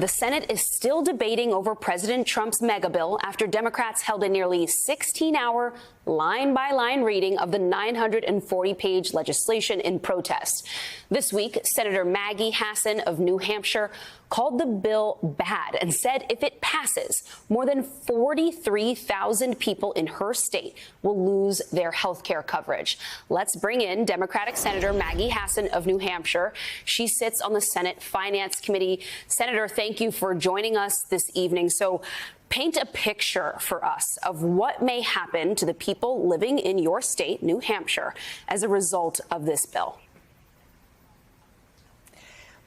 The Senate is still debating over President Trump's mega bill after Democrats held a nearly 16-hour line-by-line reading of the 940-page legislation in protest. This week, Senator Maggie Hassan of New Hampshire called the bill bad and said if it passes, more than 43,000 people in her state will lose their health care coverage. Let's bring in Democratic Senator Maggie Hassan of New Hampshire. She sits on the Senate Finance Committee. Senator, thank you for joining us this evening. So paint a picture for us of what may happen to the people living in your state, New Hampshire, as a result of this bill.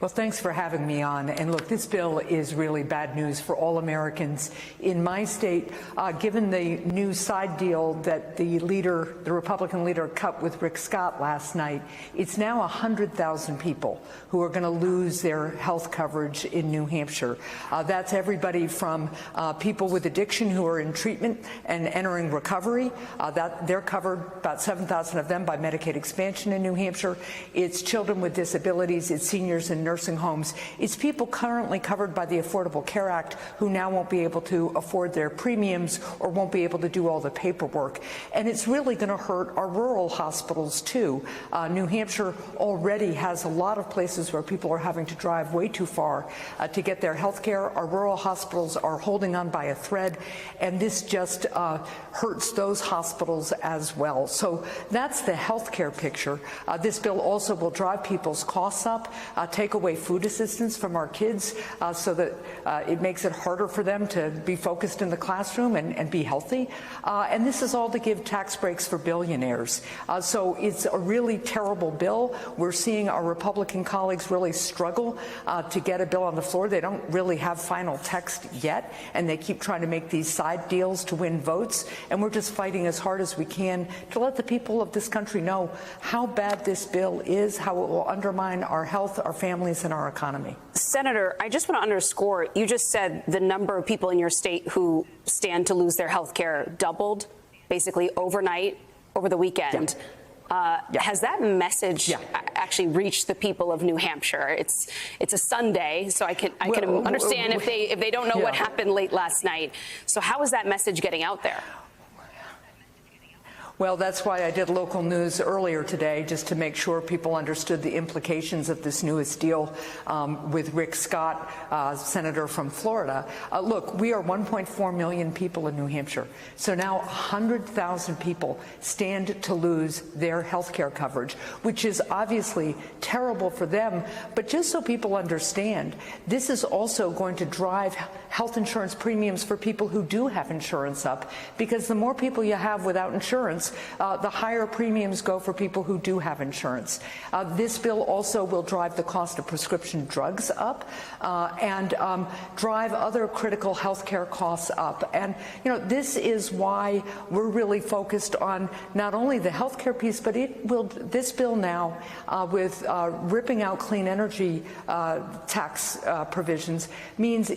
Well, thanks for having me on. And look, this bill is really bad news for all Americans. In my state, given the new side deal that the Republican leader cut with Rick Scott last night, it's now 100,000 people who are going to lose their health coverage in New Hampshire. That's everybody from people with addiction who are in treatment and entering recovery. They're covered, about 7,000 of them, by Medicaid expansion in New Hampshire. It's children with disabilities. It's seniors in nursing homes. It's people currently covered by the Affordable Care Act who now won't be able to afford their premiums or won't be able to do all the paperwork. And it's really going to hurt our rural hospitals, too. New Hampshire already has a lot of places where people are having to drive way too far to get their health care. Our rural hospitals are holding on by a thread, and this just hurts those hospitals as well. So that's the health care picture. This bill also will drive people's costs up, take away food assistance from our kids so that it makes it harder for them to be focused in the classroom and be healthy. And this is all to give tax breaks for billionaires. So it's a really terrible bill. We're seeing our Republican colleagues really struggle to get a bill on the floor. They don't really have final text yet, and they keep trying to make these side deals to win votes. And we're just fighting as hard as we can to let the people of this country know how bad this bill is, how it will undermine our health, our families, and our economy. Senator, I just want to underscore, you just said the number of people in your state who stand to lose their health care doubled, basically overnight, over the weekend. Yeah. Has that message actually reached the people of New Hampshire? It's a Sunday, so I can understand if they don't know what happened late last night. So how is that message getting out there? Well, that's why I did local news earlier today, just to make sure people understood the implications of this newest deal with Rick Scott, senator from Florida. Look, we are 1.4 million people in New Hampshire. So now 100,000 people stand to lose their health care coverage, which is obviously terrible for them. But just so people understand, this is also going to drive health insurance premiums for people who do have insurance up, because the more people you have without insurance, the higher premiums go for people who do have insurance. This bill also will drive the cost of prescription drugs up and drive other critical health care costs up. And, you know, this is why we're really focused on not only the health care piece, but this bill now with ripping out clean energy tax provisions means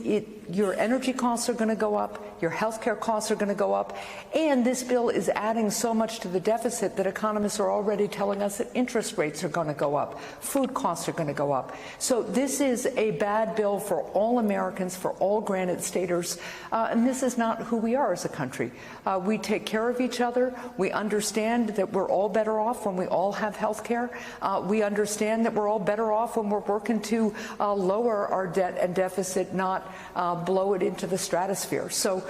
your energy costs are going to go up, your health care costs are going to go up, and this bill is adding so much to the deficit that economists are already telling us that interest rates are going to go up, food costs are going to go up. So this is a bad bill for all Americans, for all Granite Staters, and this is not who we are as a country. We take care of each other. We understand that we're all better off when we all have health care. We understand that we're all better off when we're working to lower our debt and deficit, not blow it into the stratosphere. So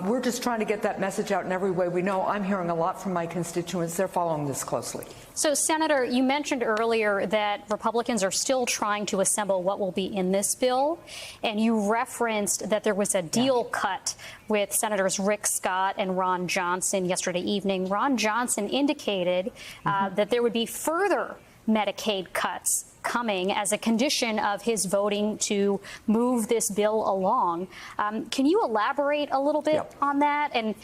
we're just trying to get that message out in every way we know. I'm hearing a lot from my constituents. They're following this closely. So, Senator, you mentioned earlier that Republicans are still trying to assemble what will be in this bill, and you referenced that there was a deal cut with Senators Rick Scott and Ron Johnson yesterday evening. Ron Johnson indicated that there would be further Medicaid cuts coming as a condition of his voting to move this bill along. Can you elaborate a little bit on that and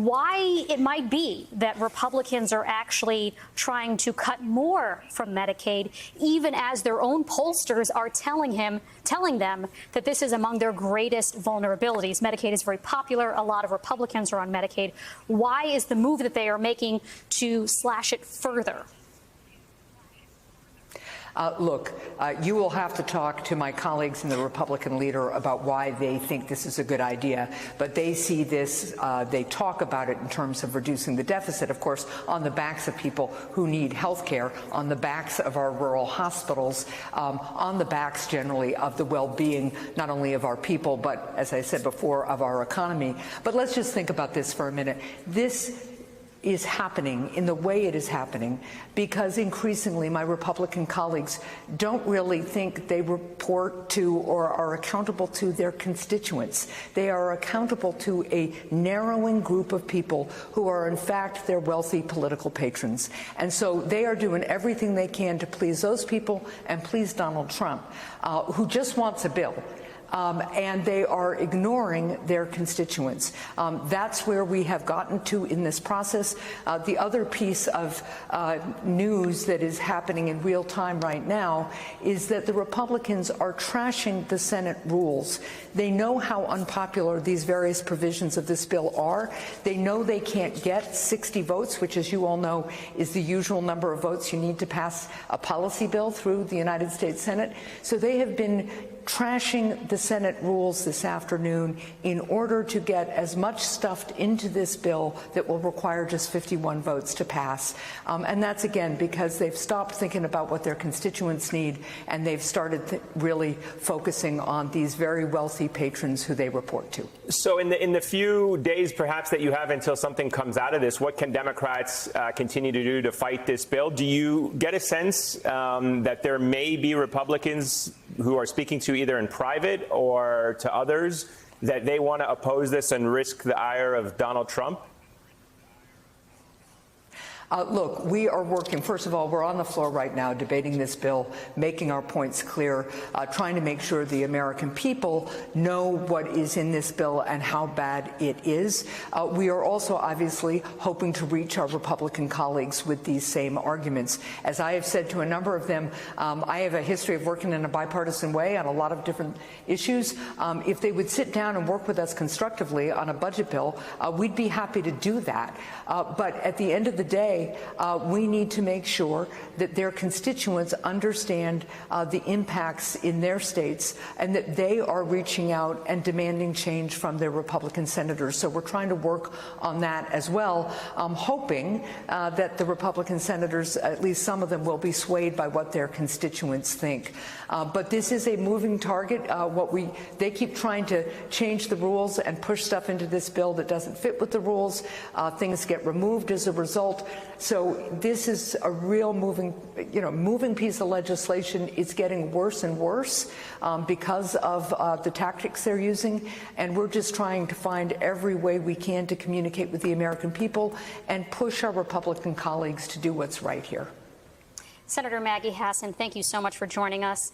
why it might be that Republicans are actually trying to cut more from Medicaid, even as their own pollsters are telling them that this is among their greatest vulnerabilities? Medicaid is very popular. A lot of Republicans are on Medicaid. Why is the move that they are making to slash it further? Look, you will have to talk to my colleagues in the Republican leader about why they think this is a good idea, but they see this, they talk about it in terms of reducing the deficit, of course, on the backs of people who need health care, on the backs of our rural hospitals, on the backs generally of the well-being not only of our people, but, as I said before, of our economy. But let's just think about this for a minute. This is happening in the way it is happening because increasingly my Republican colleagues don't really think they report to or are accountable to their constituents. They are accountable to a narrowing group of people who are in fact their wealthy political patrons. And so they are doing everything they can to please those people and please Donald Trump, who just wants a bill. And they are ignoring their constituents. That's where we have gotten to in this process. The other piece of news that is happening in real time right now is that the Republicans are trashing the Senate rules. They know how unpopular these various provisions of this bill are. They know they can't get 60 votes, which, as you all know, is the usual number of votes you need to pass a policy bill through the United States Senate. So they have been trashing the Senate rules this afternoon in order to get as much stuffed into this bill that will require just 51 votes to pass. And that's, again, because they've stopped thinking about what their constituents need, and they've started really focusing on these very wealthy patrons who they report to. So in the few days, perhaps, that you have until something comes out of this, what can Democrats continue to do to fight this bill? Do you get a sense that there may be Republicans who are speaking to either in private or to others that they want to oppose this and risk the ire of Donald Trump? Look, we are working. First of all, we're on the floor right now debating this bill, making our points clear, trying to make sure the American people know what is in this bill and how bad it is. We are also obviously hoping to reach our Republican colleagues with these same arguments. As I have said to a number of them, I have a history of working in a bipartisan way on a lot of different issues. If they would sit down and work with us constructively on a budget bill, we'd be happy to do that. But at the end of the day, we need to make sure that their constituents understand the impacts in their states and that they are reaching out and demanding change from their Republican senators. So we're trying to work on that as well, hoping that the Republican senators, at least some of them, will be swayed by what their constituents think. But this is a moving target. They keep trying to change the rules and push stuff into this bill that doesn't fit with the rules. Things get removed as a result. So this is a real moving piece of legislation. It's getting worse and worse because of the tactics they're using. And we're just trying to find every way we can to communicate with the American people and push our Republican colleagues to do what's right here. Senator Maggie Hassan, thank you so much for joining us.